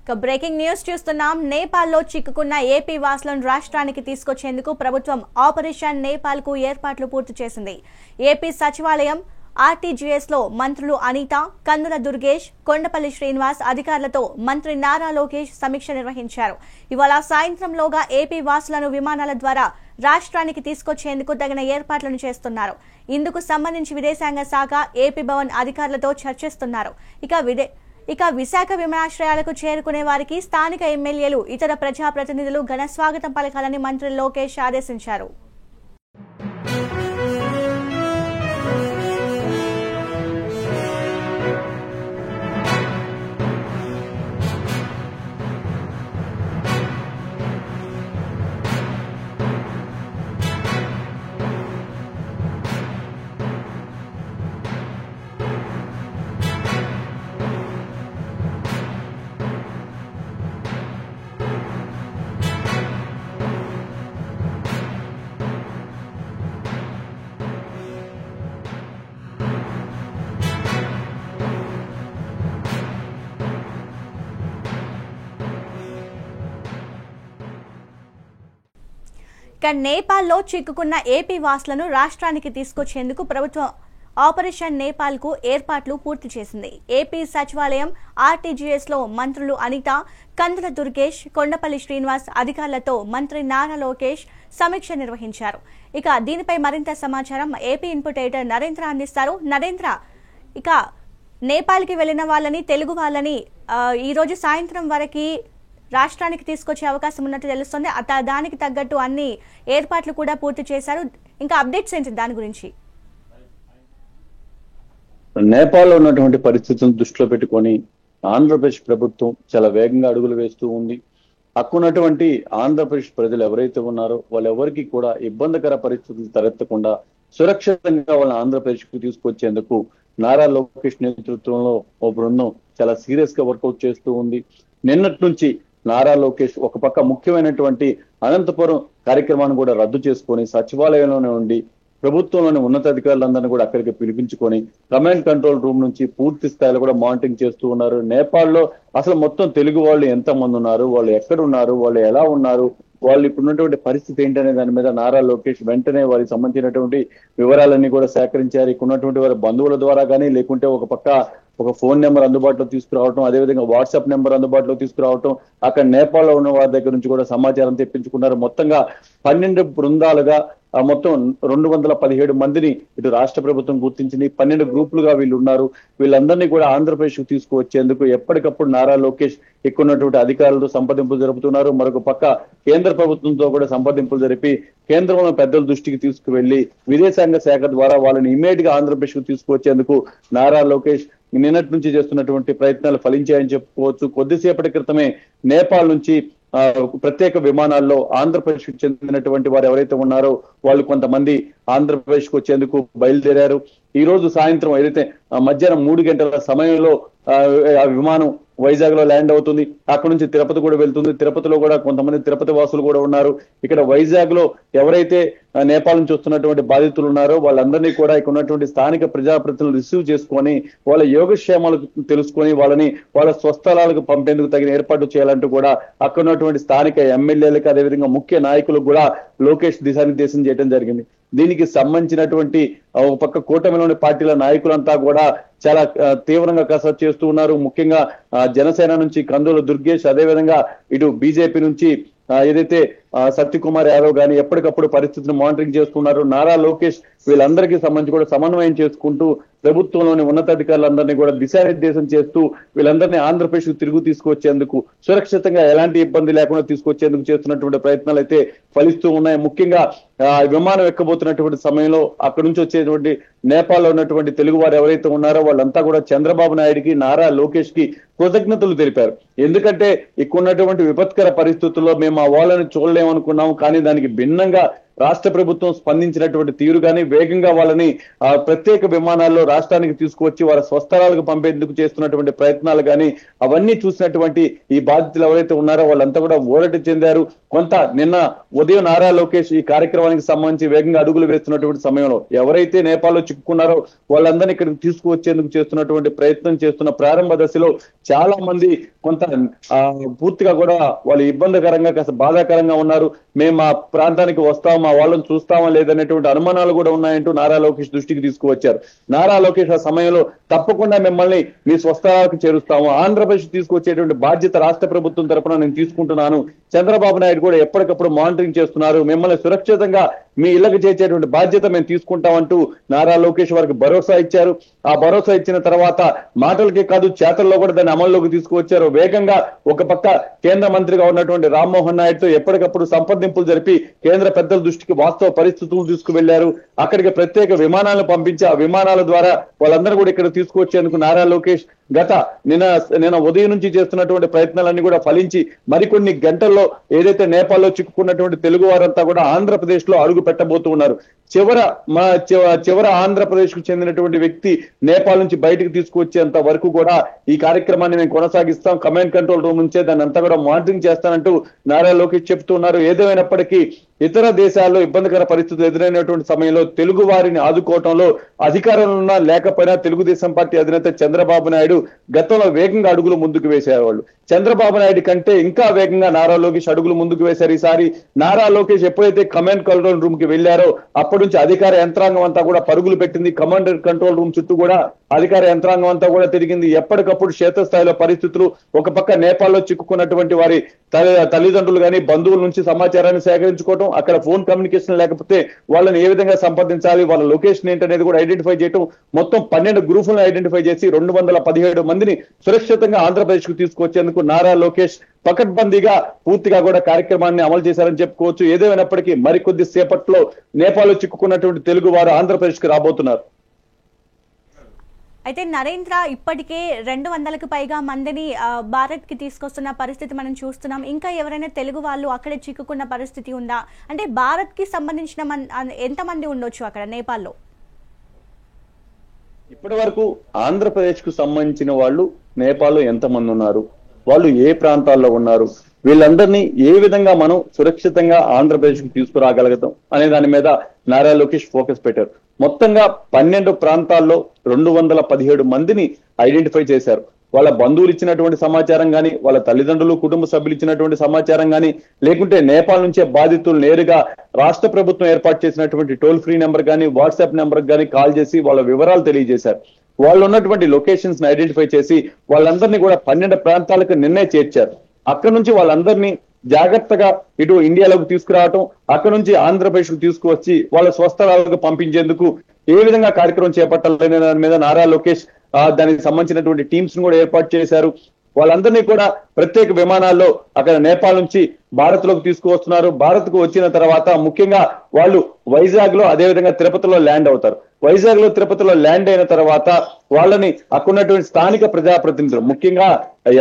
Breaking news చూస్తున్నాం. నేపాల్లో చిక్కుకున్న ఏపీ వాసులను రాష్ట్రానికి తీసుకొచ్చేందుకు ప్రభుత్వం ఆపరేషన్ నేపాల్ కు ఏర్పాట్లు పూర్తి చేసింది. ఏపీ సచివాలయం ఆర్టీజీఎస్ లో మంత్రులు అనిత, కందుల దుర్గేష్, కొండపల్లి శ్రీనివాస్ అధికారులతో మంత్రి నారా లోకేష్ సమీక్ష నిర్వహించారు. ఇవాళ సాయంత్రంలోగా ఏపీ వాసులను విమానాల ద్వారా రాష్ట్రానికి తీసుకొచ్చేందుకు తగిన ఏర్పాట్లను చేస్తున్నారు. ఇందుకు సంబంధించి విదేశాంగ శాఖ, ఏపీ భవన్ అధికారులతో చర్చిస్తున్నారు. ఇక విశాఖ విమానాశ్రయాలకు చేరుకునే వారికి స్థానిక ఎమ్మెల్యేలు, ఇతర ప్రజాప్రతినిధులు ఘన స్వాగతం పలకాలని మంత్రి లోకేష్ ఆదేశించారు. నేపాల్లో చిక్కుకున్న ఏపీ వాసులను రాష్ట్రానికి తీసుకొచ్చేందుకు ప్రభుత్వం ఆపరేషన్ నేపాల్ కు ఏర్పాట్లు పూర్తి చేసింది. ఏపీ సచివాలయం ఆర్టీజీఎస్ లో మంత్రులు అనిత, కందుల దుర్గేష్, కొండపల్లి శ్రీనివాస్ అధికారులతో మంత్రి నారా లోకేష్ సమీక్ష నిర్వహించారు. ఇక దీనిపై మరింత సమాచారం ఏపీ ఇన్పుట్ ఎడిటర్ నరేంద్ర అందిస్తారు. నరేంద్ర, ఇక నేపాల్ కి వెళ్లిన వాళ్ళని, తెలుగు వాళ్ళని ఈ రోజు సాయంత్రం వరకు రాష్ట్రానికి తీసుకొచ్చే అవకాశం ఉన్నట్టు తెలుస్తుంది. దానికి తగ్గట్టు అన్ని ఏర్పాట్లు కూడా పూర్తి చేశారు. ఇంకా అప్డేట్స్ ఏంటి దాని గురించి? నేపాల్లో ఉన్నటువంటి పరిస్థితులను దృష్టిలో పెట్టుకొని ఆంధ్రప్రదేశ్ ప్రభుత్వం చాలా వేగంగా అడుగులు వేస్తూ ఉంది. అక్కున్నటువంటి ఆంధ్రప్రదేశ్ ప్రజలు ఎవరైతే ఉన్నారో వాళ్ళెవరికి కూడా ఇబ్బందికర పరిస్థితులు తలెత్తకుండా సురక్షితంగా వాళ్ళ ఆంధ్రప్రదేశ్ కు తీసుకొచ్చేందుకు నారా లోకేష్ నేతృత్వంలో ఓ బృందం చాలా సీరియస్ గా వర్కౌట్ చేస్తూ ఉంది. నిన్నటి నుంచి నారా లోకేష్ ఒక పక్క ముఖ్యమైనటువంటి అనంతపురం కార్యక్రమాన్ని కూడా రద్దు చేసుకొని సచివాలయంలోనే ఉండి ప్రభుత్వంలోని ఉన్నతాధికారులందరినీ కూడా అక్కడికి పిలిపించుకొని కమాండ్ కంట్రోల్ రూమ్ నుంచి పూర్తి స్థాయిలో కూడా మానిటరింగ్ చేస్తూ ఉన్నారు. నేపాల్లో అసలు మొత్తం తెలుగు వాళ్ళు ఎంత మంది ఉన్నారు, వాళ్ళు ఎక్కడ ఉన్నారు, వాళ్ళు ఎలా ఉన్నారు, వాళ్ళు ఇప్పుడు ఉన్నటువంటి పరిస్థితి ఏంటనే దాని మీద నారా లోకేష్ వెంటనే వారికి సంబంధించినటువంటి వివరాలన్నీ కూడా సేకరించారు. ఇక్కడ ఉన్నటువంటి వారి బంధువుల ద్వారా కానీ, లేకుంటే ఒక పక్క ఒక ఫోన్ నెంబర్ అందుబాటులో తీసుకురావటం, అదేవిధంగా వాట్సాప్ నెంబర్ అందుబాటులో తీసుకురావటం, అక్కడ నేపాల్లో ఉన్న వారి దగ్గర నుంచి కూడా సమాచారం తెప్పించుకున్నారు. మొత్తంగా 12 బృందాలుగా మొత్తం 217 మందిని ఇటు రాష్ట్ర ప్రభుత్వం గుర్తించింది. 12 గ్రూపులుగా వీళ్ళు ఉన్నారు. వీళ్ళందరినీ కూడా ఆంధ్రప్రదేశ్ కు తీసుకువచ్చేందుకు ఎప్పటికప్పుడు నారా లోకేష్ ఎక్కున్నటువంటి అధికారులతో సంప్రదింపులు జరుపుతున్నారు. మరొక పక్క కేంద్ర ప్రభుత్వంతో కూడా సంప్రదింపులు జరిపి కేంద్రంలో పెద్దల దృష్టికి తీసుకువెళ్లి విదేశాంగ శాఖ ద్వారా వాళ్ళని ఇమీడియట్ గా ఆంధ్రప్రదేశ్ కు తీసుకువచ్చేందుకు నారా లోకేష్ నిన్నటి నుంచి చేస్తున్నటువంటి ప్రయత్నాలు ఫలించాయని చెప్పుకోవచ్చు. కొద్దిసేపటి క్రితమే నేపాల్ నుంచి ప్రత్యేక విమానాల్లో ఆంధ్రప్రదేశ్ కు చెందినటువంటి వారు ఎవరైతే ఉన్నారో వాళ్ళు కొంతమంది ఆంధ్రప్రదేశ్ కు వచ్చేందుకు బయలుదేరారు. ఈ రోజు సాయంత్రం ఏదైతే మధ్యాహ్నం 3 గంటల సమయంలో ఆ విమానం వైజాగ్ లో ల్యాండ్ అవుతుంది. అక్కడ నుంచి తిరుపతి కూడా వెళ్తుంది. తిరుపతిలో కూడా కొంతమంది తిరుపతి వాసులు కూడా ఉన్నారు. ఇక్కడ వైజాగ్ లో ఎవరైతే నేపాల్ నుంచి వస్తున్నటువంటి బాధితులు ఉన్నారో వాళ్ళందరినీ కూడా ఇక్కడ ఉన్నటువంటి స్థానిక ప్రజాప్రతినిధులు రిసీవ్ చేసుకొని వాళ్ళ యోగక్షేమాలు తెలుసుకొని వాళ్ళని వాళ్ళ స్వస్థలాలకు పంపేందుకు తగిన ఏర్పాటు చేయాలంటూ కూడా అక్కడ ఉన్నటువంటి స్థానిక ఎమ్మెల్యేలకు, అదేవిధంగా ముఖ్య నాయకులకు కూడా లోకేష్ దిశానిర్దేశం చేయడం జరిగింది. దీనికి సంబంధించినటువంటి ఒక పక్క కూటమిలోని పార్టీల నాయకులంతా కూడా చాలా తీవ్రంగా కసరత్తు చేస్తూ ఉన్నారు. ముఖ్యంగా జనసేన నుంచి కందుల దుర్గేష్, అదేవిధంగా ఇటు బీజేపీ నుంచి ఏదైతే సత్యకుమార్ యాదవ్ గాని ఎప్పటికప్పుడు పరిస్థితిని మానిటరింగ్ చేస్తున్నారు. నారా లోకేష్ వీళ్ళందరికీ సంబంధించి కూడా సమన్వయం చేసుకుంటూ ప్రభుత్వంలోని ఉన్నతాధికారులందరినీ కూడా దిశానిర్దేశం చేస్తూ వీళ్ళందరినీ ఆంధ్రప్రదేశ్ కు తిరుగు తీసుకొచ్చేందుకు, సురక్షితంగా ఎలాంటి ఇబ్బంది లేకుండా తీసుకొచ్చేందుకు చేస్తున్నటువంటి ప్రయత్నాలు అయితే ఫలిస్తూ ఉన్నాయి. ముఖ్యంగా విమానం ఎక్కబోతున్నటువంటి సమయంలో అక్కడి నుంచి వచ్చేటువంటి నేపాల్లో ఉన్నటువంటి తెలుగు వారు ఎవరైతే ఉన్నారో వాళ్ళంతా కూడా చంద్రబాబు నాయుడికి, నారా లోకేష్ కి కృతజ్ఞతలు తెలిపారు. ఎందుకంటే ఇక్కడ ఉన్నటువంటి విపత్కర పరిస్థితుల్లో మేము ఆ వాళ్ళని చూడలేమనుకున్నాము, కానీ దానికి భిన్నంగా రాష్ట్ర ప్రభుత్వం స్పందించినటువంటి తీరు కానీ, వేగంగా వాళ్ళని ప్రత్యేక విమానాల్లో రాష్ట్రానికి తీసుకువచ్చి వాళ్ళ స్వస్థలాలకు పంపేందుకు చేస్తున్నటువంటి ప్రయత్నాలు కానీ, అవన్నీ చూసినటువంటి ఈ బాధితులు ఎవరైతే ఉన్నారో వాళ్ళంతా కూడా ఊరట చెందారు. కొంత నిన్న ఉదయం నారా లోకేష్ ఈ కార్యక్రమానికి సంబంధించి వేగంగా అడుగులు వేస్తున్నటువంటి సమయంలో ఎవరైతే నేపాల్లో చిక్కుకున్నారో వాళ్ళందరినీ ఇక్కడికి తీసుకువచ్చేందుకు చేస్తున్నటువంటి ప్రయత్నం చేస్తున్న ప్రారంభ దశలో చాలా మంది కొంత పూర్తిగా కూడా వాళ్ళు ఇబ్బందికరంగా, కాస్త బాధాకరంగా ఉన్నారు. మేము మా ప్రాంతానికి వస్తాం, మా వాళ్ళని చూస్తామా లేదనేటువంటి అనుమానాలు కూడా ఉన్నాయంటూ నారా లోకేష్ దృష్టికి తీసుకువచ్చారు. నారా లోకేష్ ఆ సమయంలో తప్పకుండా మిమ్మల్ని మీ స్వస్థలాలకు చేరుస్తాము, ఆంధ్రప్రదేశ్ తీసుకొచ్చేటువంటి బాధ్యత రాష్ట్ర ప్రభుత్వం తరఫున నేను తీసుకుంటున్నాను, చంద్రబాబు నాయుడు కూడా ఎప్పటికప్పుడు మానిటరింగ్ చేస్తున్నారు, మిమ్మల్ని సురక్షితంగా మీ ఇళ్లకు చేర్చేటువంటి బాధ్యత మేము తీసుకుంటామంటూ నారా లోకేష్ వారికి భరోసా ఇచ్చారు. ఆ భరోసా ఇచ్చిన తర్వాత మాటలకే కాదు చేతల్లో కూడా దాన్ని అమల్లోకి తీసుకువచ్చారు. వేగంగా ఒక పక్క కేంద్ర మంత్రిగా ఉన్నటువంటి రామ్మోహన్ నాయుడుతో ఎప్పటికప్పుడు సంప్రదింపులు జరిపి కేంద్ర పెద్దల దృష్టికి వాస్తవ పరిస్థితులు తీసుకువెళ్లారు. అక్కడికి ప్రత్యేక విమానాలను పంపించి ఆ విమానాల ద్వారా వాళ్ళందరూ కూడా ఇక్కడ తీసుకువచ్చేందుకు నారా లోకేష్ నిన్న ఉదయం నుంచి చేస్తున్నటువంటి ప్రయత్నాలన్నీ కూడా ఫలించి మరికొన్ని గంటల్లో ఏదైతే నేపాల్లో చిక్కుకున్నటువంటి తెలుగు వారంతా కూడా ఆంధ్రప్రదేశ్ లో అడుగు పెట్టబోతూ ఉన్నారు. చివర ఆంధ్రప్రదేశ్ కు చెందినటువంటి వ్యక్తి నేపాల్ నుంచి బయటకు తీసుకువచ్చేంత వరకు కూడా ఈ కార్యక్రమాన్ని మేము కొనసాగిస్తాం, కమాండ్ కంట్రోల్ రూమ్ నుంచే దాన్ని అంతా కూడా మానిటరింగ్ చేస్తానంటూ నారా లోకేష్ చెప్తున్నారు. ఏదేమైనప్పటికీ ఇతర దేశాల్లో ఇబ్బందికర పరిస్థితులు ఎదురైనటువంటి సమయంలో తెలుగు వారిని ఆదుకోవటంలో అధికారంలో ఉన్నా లేకపోయినా తెలుగుదేశం పార్టీ అధినేత చంద్రబాబు నాయుడు గతంలో వేగంగా అడుగులు ముందుకు వేసేవాళ్ళు. చంద్రబాబు నాయుడు కంటే ఇంకా వేగంగా నారా లోకేష్ అడుగులు ముందుకు వేశారు. ఈసారి నారా లోకేష్ ఎప్పుడైతే కమాండ్ కంట్రోల్ రూమ్ కి వెళ్లారో అప్పటి నుంచి అధికార యంత్రాంగం అంతా కూడా పరుగులు పెట్టింది. కమాండ్ కంట్రోల్ రూమ్ చుట్టూ కూడా అధికార యంత్రాంగం అంతా కూడా తిరిగింది. ఎప్పటికప్పుడు క్షేత్రస్థాయిలో పరిస్థితులు, ఒక పక్క నేపాల్లో చిక్కుకున్నటువంటి వారి తల్లిదండ్రులు కానీ బంధువుల నుంచి సమాచారాన్ని సేకరించుకోవడం, అక్కడ ఫోన్ కమ్యూనికేషన్ లేకపోతే వాళ్ళని ఏ విధంగా సంప్రదించాలి, వాళ్ళ లొకేషన్ ఏంటనేది కూడా ఐడెంటిఫై చేయడం, మొత్తం 12 గ్రూపులను ఐడెంటిఫై చేసి 217 మందిని సురక్షితంగా ఆంధ్రప్రదేశ్ కు తీసుకొచ్చేందుకు నారా లోకేష్ పకడ్బందీగా పూర్తిగా కూడా కార్యక్రమాన్ని అమలు చేశారని చెప్పుకోవచ్చు. ఏదేమైనప్పటికీ మరికొద్ది సేపట్లో నేపాల్లో చిక్కుకున్నటువంటి తెలుగు వారు ఆంధ్రప్రదేశ్ కి రాబోతున్నారు. అయితే నరేంద్ర, ఇప్పటికే 200కు పైగా మందిని భారత్ కి తీసుకొస్తున్న పరిస్థితి మనం చూస్తున్నాం. ఇంకా ఎవరైనా తెలుగు వాళ్ళు అక్కడే చిక్కుకున్న పరిస్థితి ఉందా? అంటే భారత్ కి సంబంధించిన ఎంతమంది ఉండొచ్చు అక్కడ నేపాల్లో? ఇప్పటి వరకు ఆంధ్రప్రదేశ్ కు సంబంధించిన వాళ్ళు నేపాల్లో ఎంతమంది ఉన్నారు, వాళ్ళు ఏ ప్రాంతాల్లో ఉన్నారు, వీళ్ళందరినీ ఏ విధంగా మనం సురక్షితంగా ఆంధ్రప్రదేశ్ కు తీసుకురాగలుగుతాం అనే దాని మీద నారా లోకేష్ ఫోకస్ పెట్టారు. మొత్తంగా 12 ప్రాంతాల్లో 217 మందిని ఐడెంటిఫై చేశారు. వాళ్ళ బంధువులు ఇచ్చినటువంటి సమాచారం కానీ, వాళ్ళ తల్లిదండ్రులు కుటుంబ సభ్యులు ఇచ్చినటువంటి సమాచారం కానీ, లేకుంటే నేపాల్ నుంచే బాధితులు నేరుగా రాష్ట్ర ప్రభుత్వం ఏర్పాటు చేసినటువంటి టోల్ ఫ్రీ నెంబర్ కానీ, వాట్సాప్ నెంబర్ కానీ కాల్ చేసి వాళ్ళ వివరాలు తెలియజేశారు. వాళ్ళు ఉన్నటువంటి లొకేషన్స్ ని ఐడెంటిఫై చేసి వాళ్ళందరినీ కూడా 12 ప్రాంతాలకు నిన్నే చేర్చారు. అక్కడ నుంచి వాళ్ళందరినీ జాగ్రత్తగా ఇటు ఇండియాలోకి తీసుకురావటం, అక్కడ నుంచి ఆంధ్రప్రదేశ్ కు తీసుకువచ్చి వాళ్ళ స్వస్థలాలకు పంపించేందుకు ఏ విధంగా కార్యక్రమం చేపట్టాలనే దాని మీద నారా లోకేష్ దానికి సంబంధించినటువంటి టీమ్స్ ను కూడా ఏర్పాటు చేశారు. వాళ్ళందరినీ కూడా ప్రత్యేక విమానాల్లో అక్కడ నేపాల్ నుంచి భారత్ లోకి తీసుకువస్తున్నారు. భారత్ కు వచ్చిన తర్వాత ముఖ్యంగా వాళ్ళు వైజాగ్ లో అదేవిధంగా తిరుపతిలో ల్యాండ్ అవుతారు. వైజాగ్ లో తిరుపతిలో ల్యాండ్ అయిన తర్వాత వాళ్ళని అక్కడున్నటువంటి స్థానిక ప్రజాప్రతినిధులు, ముఖ్యంగా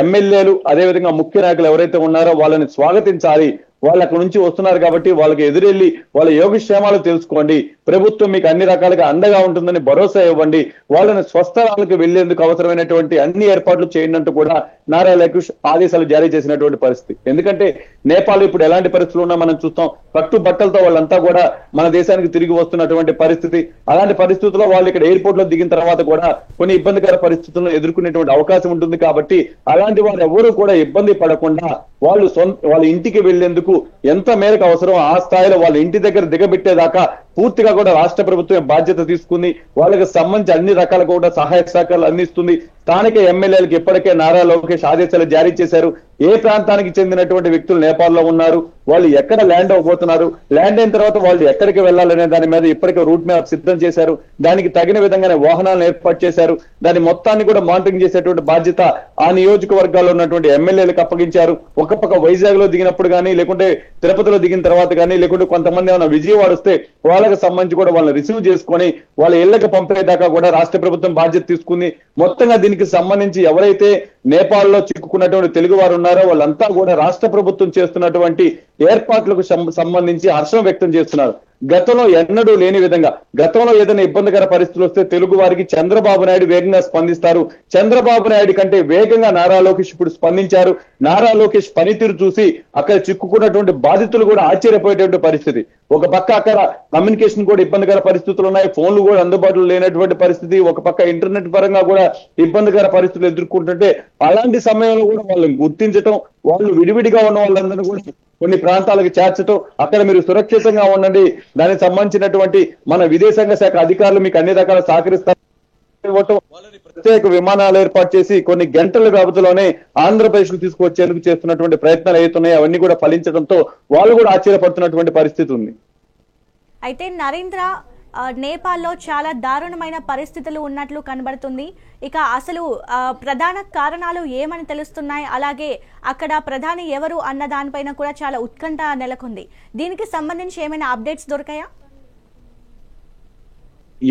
ఎమ్మెల్యేలు, అదేవిధంగా ముఖ్య నాయకులు ఎవరైతే ఉన్నారో వాళ్ళని స్వాగతించాలి. వాళ్ళు అక్కడ నుంచి వస్తున్నారు కాబట్టి వాళ్ళకి ఎదురెళ్లి వాళ్ళ యోగక్షేమాలు తెలుసుకోండి, ప్రభుత్వం మీకు అన్ని రకాలుగా అండగా ఉంటుందని భరోసా ఇవ్వండి, వాళ్ళని స్వస్థలాలకు వెళ్లేందుకు అవసరమైనటువంటి అన్ని ఏర్పాట్లు చేయండి అంటూ కూడా నారా లోకేష్ ఆదేశాలు జారీ చేసినటువంటి పరిస్థితి. ఎందుకంటే నేపాల్ ఇప్పుడు ఎలాంటి పరిస్థితులు ఉన్నా మనం చూస్తాం. కట్టు బట్టలతో వాళ్ళంతా కూడా మన దేశానికి తిరిగి వస్తున్నటువంటి పరిస్థితి. అలాంటి పరిస్థితుల్లో వాళ్ళు ఇక్కడ ఎయిర్పోర్ట్ లో దిగిన తర్వాత కూడా కొన్ని ఇబ్బందికర పరిస్థితులను ఎదుర్కొనేటువంటి అవకాశం ఉంటుంది. కాబట్టి అలాంటి వారు ఎవరు కూడా ఇబ్బంది పడకుండా వాళ్ళ ఇంటికి వెళ్లేందుకు ఎంత మేరకు అవసరం ఆ స్థాయిలో వాళ్ళ ఇంటి దగ్గర దిగబెట్టేదాకా పూర్తిగా కూడా రాష్ట్ర ప్రభుత్వం బాధ్యత తీసుకుంది. వాళ్ళకి సంబంధించి అన్ని రకాల కూడా సహాయ సహకారాలు అందిస్తుంది. స్థానిక ఎమ్మెల్యేలకు ఇప్పటికే నారా లోకేష్ ఆదేశాలు జారీ చేశారు. ఏ ప్రాంతానికి చెందినటువంటి వ్యక్తులు నేపాల్లో ఉన్నారు, వాళ్ళు ఎక్కడ ల్యాండ్ అవబోతున్నారు, ల్యాండ్ అయిన తర్వాత వాళ్ళు ఎక్కడికి వెళ్లాలనే దాని మీద ఇప్పటికే రూట్ మ్యాప్ సిద్ధం చేశారు. దానికి తగిన విధంగానే వాహనాలను ఏర్పాటు చేశారు. దాని మొత్తాన్ని కూడా మానిటరింగ్ చేసేటువంటి బాధ్యత ఆ నియోజకవర్గాల్లో ఉన్నటువంటి ఎమ్మెల్యేలకు అప్పగించారు. ఒక పక్క వైజాగ్ లో దిగినప్పుడు కానీ, లేకుంటే తిరుపతిలో దిగిన తర్వాత కానీ, లేకుంటే కొంతమంది ఏమైనా విజయవాడ వస్తే వాళ్ళకి సంబంధించి కూడా వాళ్ళని రిసీవ్ చేసుకొని వాళ్ళ ఇళ్లకు పంపేదాకా కూడా రాష్ట్ర ప్రభుత్వం బాధ్యత తీసుకుంది. మొత్తంగా దీనికి సంబంధించి ఎవరైతే నేపాల్లో చిక్కుకున్నటువంటి తెలుగు వారు ఉన్నారో వాళ్ళంతా కూడా రాష్ట్ర ప్రభుత్వం చేస్తున్నటువంటి ఏర్పాట్లకు సంబంధించి హర్షం వ్యక్తం చేస్తున్నారు. గతంలో ఎన్నడూ లేని విధంగా గతంలో ఏదైనా ఇబ్బందికర పరిస్థితులు వస్తే తెలుగు వారికి చంద్రబాబు నాయుడు వేగంగా స్పందిస్తారు. చంద్రబాబు నాయుడు కంటే వేగంగా నారా లోకేష్ ఇప్పుడు స్పందించారు. నారా లోకేష్ పనితీరు చూసి అక్కడ చిక్కుకున్నటువంటి బాధితులు కూడా ఆశ్చర్యపోయేటువంటి పరిస్థితి. ఒక పక్క అక్కడ కమ్యూనికేషన్ కూడా ఇబ్బందికర పరిస్థితులు ఉన్నాయి, ఫోన్లు కూడా అందుబాటులో లేనటువంటి పరిస్థితి, ఒక పక్క ఇంటర్నెట్ పరంగా కూడా ఇబ్బందికర పరిస్థితులు ఎదుర్కొంటుంటే అలాంటి సమయంలో కూడా వాళ్ళని గుర్తించటం, వాళ్ళు విడివిడిగా ఉన్న వాళ్ళందరూ కూడా కొన్ని ప్రాంతాలకు చేర్చటం, అక్కడ మీరు సురక్షితంగా ఉండండి, దానికి సంబంధించినటువంటి మన విదేశాంగ శాఖ అధికారులు మీకు అన్ని రకాల సహకరిస్తారు, వాళ్ళని ప్రత్యేక విమానాలు ఏర్పాటు చేసి కొన్ని గంటల వ్యవధిలోనే ఆంధ్రప్రదేశ్ కు తీసుకువచ్చేందుకు చేస్తున్నటువంటి ప్రయత్నాలు ఏతున్నాయి అవన్నీ కూడా ఫలించడంతో వాళ్ళు కూడా ఆశ్చర్యపడుతున్నటువంటి పరిస్థితి ఉంది. అయితే నరేంద్ర, నేపాల్లో చాలా దారుణమైన పరిస్థితులు ఉన్నట్లు కనబడుతుంది. ఇక అసలు ప్రధాన కారణాలు ఏమని తెలుస్తున్నాయి, అలాగే అక్కడ ప్రధాని ఎవరు అన్న దానిపైన కూడా చాలా ఉత్కంఠ నెలకొంది. దీనికి సంబంధించి ఏమైనా అప్డేట్స్ దొరికాయా?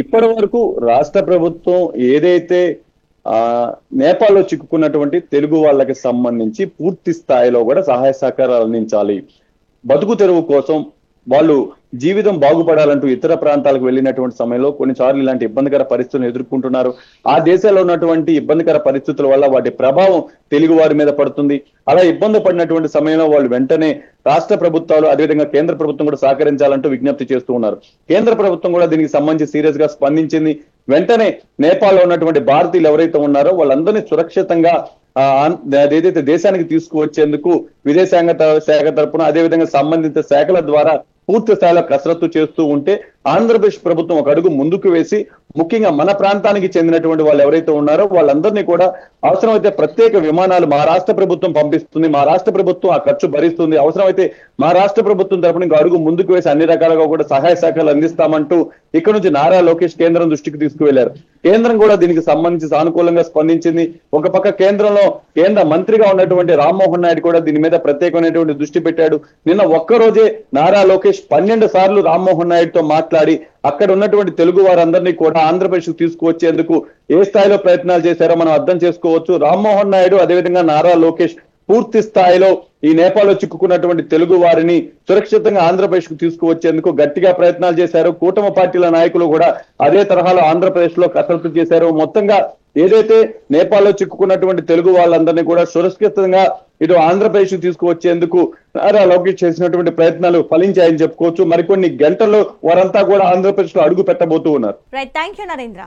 ఇప్పటి వరకు రాష్ట్ర ప్రభుత్వం ఏదైతే నేపాల్లో చిక్కుకున్నటువంటి తెలుగు వాళ్ళకి సంబంధించి పూర్తి స్థాయిలో కూడా సహాయ సహకారాలు అందించాలి, బతుకు తెరువు కోసం వాళ్ళు జీవితం బాగుపడాలంటూ ఇతర ప్రాంతాలకు వెళ్ళినటువంటి సమయంలో కొన్నిసార్లు ఇలాంటి ఇబ్బందికర పరిస్థితులను ఎదుర్కొంటున్నారు. ఆ దేశాల్లో ఉన్నటువంటి ఇబ్బందికర పరిస్థితుల వల్ల వాటి ప్రభావం తెలుగు వారి మీద పడుతుంది. అలా ఇబ్బంది పడినటువంటి సమయంలో వాళ్ళు వెంటనే రాష్ట్ర ప్రభుత్వాలు అదేవిధంగా కేంద్ర ప్రభుత్వం కూడా సహకరించాలంటూ విజ్ఞప్తి చేస్తూ ఉన్నారు. కేంద్ర ప్రభుత్వం కూడా దీనికి సంబంధించి సీరియస్ గా స్పందించింది. వెంటనే నేపాల్లో ఉన్నటువంటి భారతీయులు ఎవరైతే ఉన్నారో వాళ్ళందరినీ సురక్షితంగా ఏదైతే దేశానికి తీసుకువచ్చేందుకు విదేశాంగ శాఖ తరపున అదేవిధంగా సంబంధిత శాఖల ద్వారా పూర్తి స్థాయిలో కసరత్తు చేస్తూ ఉంటే ఆంధ్రప్రదేశ్ ప్రభుత్వం ఒక అడుగు ముందుకు వేసి ముఖ్యంగా మన ప్రాంతానికి చెందినటువంటి వాళ్ళు ఎవరైతే ఉన్నారో వాళ్ళందరినీ కూడా అవసరమైతే ప్రత్యేక విమానాలు మా రాష్ట్ర ప్రభుత్వం పంపిస్తుంది, మా రాష్ట్ర ప్రభుత్వం ఆ ఖర్చు భరిస్తుంది, అవసరమైతే మా రాష్ట్ర ప్రభుత్వం తరపున ఇంకో అడుగు ముందుకు వేసి అన్ని రకాలుగా కూడా సహాయ సహకారాలు అందిస్తామంటూ ఇక్కడ నుంచి నారా లోకేష్ కేంద్రం దృష్టికి తీసుకువెళ్లారు. కేంద్రం కూడా దీనికి సంబంధించి సానుకూలంగా స్పందించింది. ఒక పక్క కేంద్రంలో కేంద్ర మంత్రిగా ఉన్నటువంటి రామ్మోహన్ నాయుడు కూడా దీని మీద ప్రత్యేకమైనటువంటి దృష్టి పెట్టాడు. నిన్న ఒక్కరోజే నారా లోకేష్ 12 సార్లు రామ్మోహన్ నాయుడుతో మాట్లాడి అక్కడ ఉన్నటువంటి తెలుగు వారందరినీ కూడా ఆంధ్రప్రదేశ్ కు తీసుకువచ్చేందుకు ఏ స్థాయిలో ప్రయత్నాలు చేశారో మనం అర్థం చేసుకోవచ్చు. రామ్మోహన్ నాయుడు అదేవిధంగా నారా లోకేష్ పూర్తి స్థాయిలో ఈ నేపాల్లో చిక్కుకున్నటువంటి తెలుగు వారిని సురక్షితంగా ఆంధ్రప్రదేశ్ కు తీసుకువచ్చేందుకు గట్టిగా ప్రయత్నాలు చేశారు. కూటమి పార్టీల నాయకులు కూడా అదే తరహాలో ఆంధ్రప్రదేశ్ లో కసరత్తు చేశారు. మొత్తంగా ఏదైతే నేపాల్లో చిక్కుకున్నటువంటి తెలుగు వాళ్ళందరినీ కూడా సురక్షితంగా ఇటు ఆంధ్రప్రదేశ్ కు తీసుకువచ్చేందుకు నారా లోకేష్ చేసినటువంటి ప్రయత్నాలు ఫలించాయని చెప్పుకోవచ్చు. మరికొన్ని గంటల్లో వారంతా కూడా ఆంధ్రప్రదేశ్ లో అడుగు పెట్టబోతూ ఉన్నారు. Right, thank you Narendra.